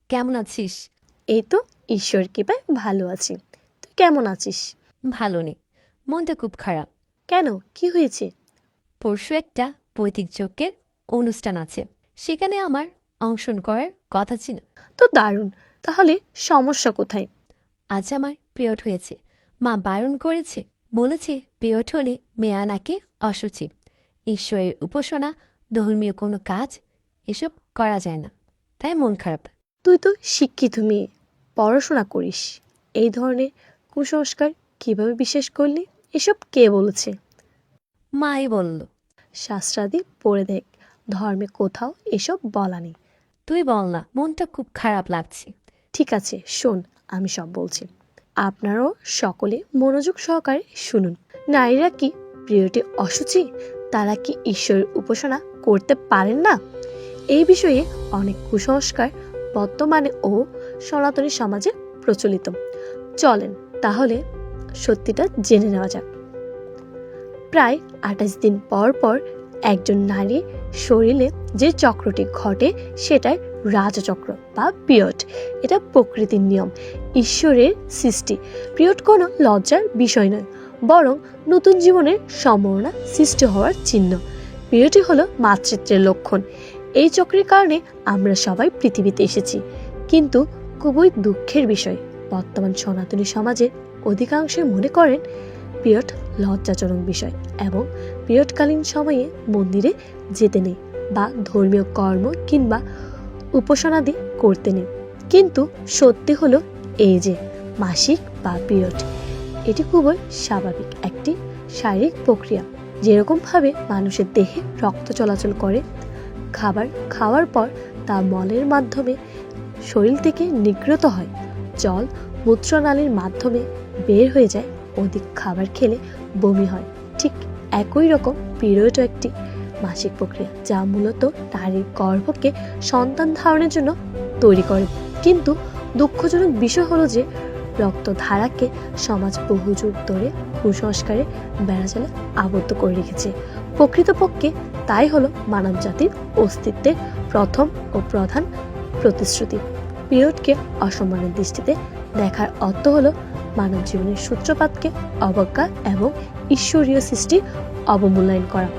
কেমন আছিস? এই তো ঈশ্বর কৃপায় ভালো আছি। তুই কেমন আছিস? ভালো নেই, মনটা খুব খারাপ। কেন, কি হয়েছে? পরশু একটা পৈতৃক যজ্ঞের অনুষ্ঠান আছে, সেখানে আমার অংশগ্রহণ করার কথা ছিল। তো দারুণ, তাহলে সমস্যা কোথায়? আজ আমার পিরিয়ড হয়েছে। মা বারণ করেছে, বলেছে পিরিয়ড হলে মেয়া নাকি অসুচি। ঈশ্বরের উপাসনা, ধর্মীয় কোনো কাজ এসব করা যায় না, তাই মন খারাপ। তুই তো শিক্ষিত মেয়ে, পড়াশোনা করিস, এই ধরনের কুসংস্কার কিভাবে বিশ্বাস করলি? এসব কে বলেছে? মাই বলল। শাস্ত্রাদি পড়ে দেখ, ধর্মে কোথাও এসব বলা নেই। তুই বল না, মনটা খুব খারাপ লাগছে। ঠিক আছে, শোন, আমি সব বলছি। আপনারাও সকলে মনোযোগ সহকারে শুনুন। নারীরা কি পিরিয়ডে অসুচি? তারা কি ঈশ্বরের উপাসনা করতে পারেন না? এই বিষয়ে অনেক কুসংস্কার বর্তমানে ও সনাতনী সমাজে প্রচলিত। চলেন তাহলে সত্যিটা জেনে নেওয়া যাক। প্রায় 28 দিন পর পর একজন নারীর শরীরে যে চক্রটি ঘটে সেটাই রাজচক্র বা পিরিয়ড। এটা প্রকৃতির নিয়ম, ঈশ্বরের সৃষ্টি। পিরিয়ড কোনো লজ্জার বিষয় নয়, বরং নতুন জীবনের সম্ভাবনা সৃষ্টি হওয়ার চিহ্ন। পিরিয়ডই হলো মাতৃত্বের লক্ষণ। এই চক্রের কারণে আমরা সবাই পৃথিবীতে এসেছি। কিন্তু খুবই দুঃখের বিষয়, বর্তমান সনাতনী সমাজে অধিকাংশই মনে করেন পিরিয়ড লজ্জাজনক বিষয় এবং পিরিয়ডকালীন সময়ে মন্দিরে যেতে নেই বা ধর্মীয় কর্ম কিংবা উপাসনাদি করতে নেই। কিন্তু সত্যি হলো এই যে মাসিক বা পিরিয়ড এটি খুবই স্বাভাবিক একটি শারীরিক প্রক্রিয়া। যেরকমভাবে মানুষের দেহে রক্ত চলাচল করে, খাবার খাওয়ার পর তা মলের মাধ্যমে শরীর থেকে নিঃগৃহীত হয়, জল মূত্রনালীর মাধ্যমে বের হয়ে যায়, অধিক খাবার খেলে বমি হয়, ঠিক একই রকম পিরিয়ডও একটি মাসিক প্রক্রিয়া যা মূলত নারীর গর্ভকে সন্তান ধারণের জন্য তৈরি করে। কিন্তু দুঃখজনক বিষয় হলো যে রক্তধারাকে সমাজ বহু যুগ ধরে কুসংস্কারে বেড়াজালে আবদ্ধ করে রেখেছে। প্রকৃতপক্ষে তাই হলো মানব জাতির অস্তিত্বের প্রথম ও প্রধান প্রতিশ্রুতি। পিরিয়ডকে অসম্মানের দৃষ্টিতে দেখার অর্থ হলো মানব জীবনের সূত্রপাতকে অবজ্ঞা এবং ঈশ্বরীয় সৃষ্টি অবমূল্যায়ন করা।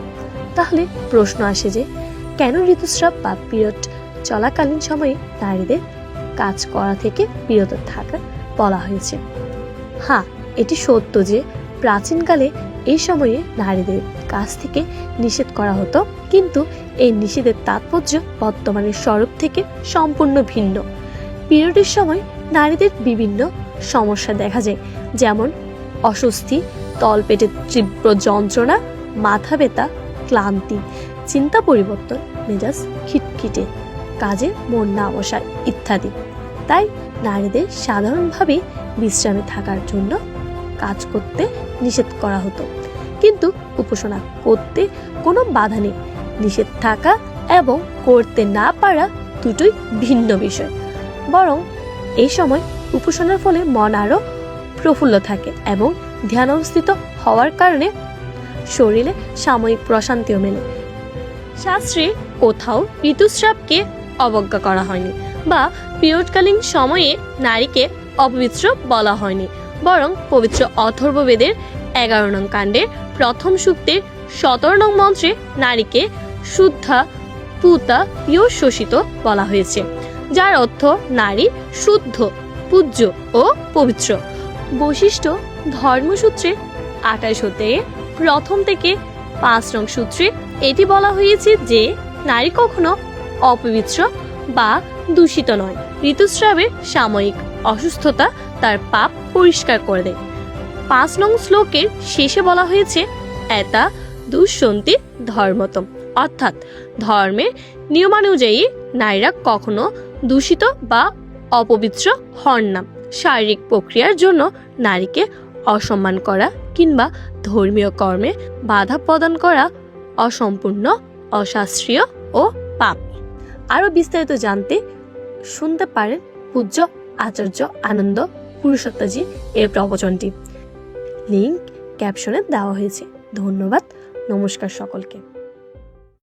তাহলে প্রশ্ন আসে যে কেন ঋতুস্রাব বা পিরিয়ড চলাকালীন সময়ে নারীদের কাজ করা থেকে বিরত থাকা বলা হয়েছে? হ্যাঁ, এটি সত্য যে প্রাচীনকালে এই সময়ে নারীদের কাজ থেকে নিষেধ করা হতো, কিন্তু এই নিষেধের তাৎপর্য বর্তমানের স্বরূপ থেকে সম্পূর্ণ ভিন্ন। পিরিয়ডের সময় নারীদের বিভিন্ন সমস্যা দেখা যায়, যেমন অস্বস্তি, তলপেটের তীব্র যন্ত্রণা, মাথা ব্যথা, ক্লান্তি, চিন্তা পরিবর্তন, মেজাজ খিটখিটে, কাজে মন না বসা ইত্যাদি। তাই নারীদের সাধারণভাবে বিশ্রামে থাকার জন্য কাজ করতে নিষেধ করা হতো, কিন্তু উপাসনা করতে কোনো বাধা নেই। নিষেধ থাকা এবং করতে না পারা দুটোই ভিন্ন বিষয়। বরং এই সময় উপাসনার ফলে মন আরো প্রফুল্ল থাকে এবং ধ্যানস্থিত হওয়ার কারণে শরীরে সাময়িক প্রশান্তিও মেলে। শাস্ত্রে কোথাও ঋতুস্রাবকে অবজ্ঞা করা হয়নি বা পিরিয়ডকালীন সময়ে নারীকে অপবিত্র বলা হয়নি, বরং পবিত্র অথর্ববেদের 11 নং কাণ্ডের প্রথম সূক্তের 17 নং মন্ত্রে নারীকে শুদ্ধা পূতা শোষিত বলা হয়েছে, যার অর্থ নারী শুদ্ধ, পূজ্য ও পবিত্র। বৈশিষ্ট্য ধর্মসূত্রে 28 অধ্যায়ে প্রথম থেকে 5 নং সূত্রে এটি বলা হয়েছে যে নারী কখনো অপবিত্র বা দূষিত নয়। ঋতুস্রাবের সাময়িক অসুস্থতা তার পাপ পরিষ্কার করে দেয়। 5 নং শ্লোকের শেষে বলা হয়েছে এতা দুঃসন্তি ধর্মতম, অর্থাৎ ধর্মের নিয়মানুযায়ী নারীরা কখনো দূষিত বা অপবিত্র হন না। শারীরিক প্রক্রিয়ার জন্য নারীকে অসম্মান করা কিংবা ধর্মীয় কর্মে বাধা প্রদান করা অসম্পূর্ণ, অশাস্ত্রীয় ও পাপ। আরো বিস্তারিত জানতে শুনতে পারেন পূজ্য আচার্য আনন্দ পুরুষোত্তমজীর এই প্রবচনটি। লিংক ক্যাপশনে দেওয়া হয়েছে। ধন্যবাদ, নমস্কার সকলকে।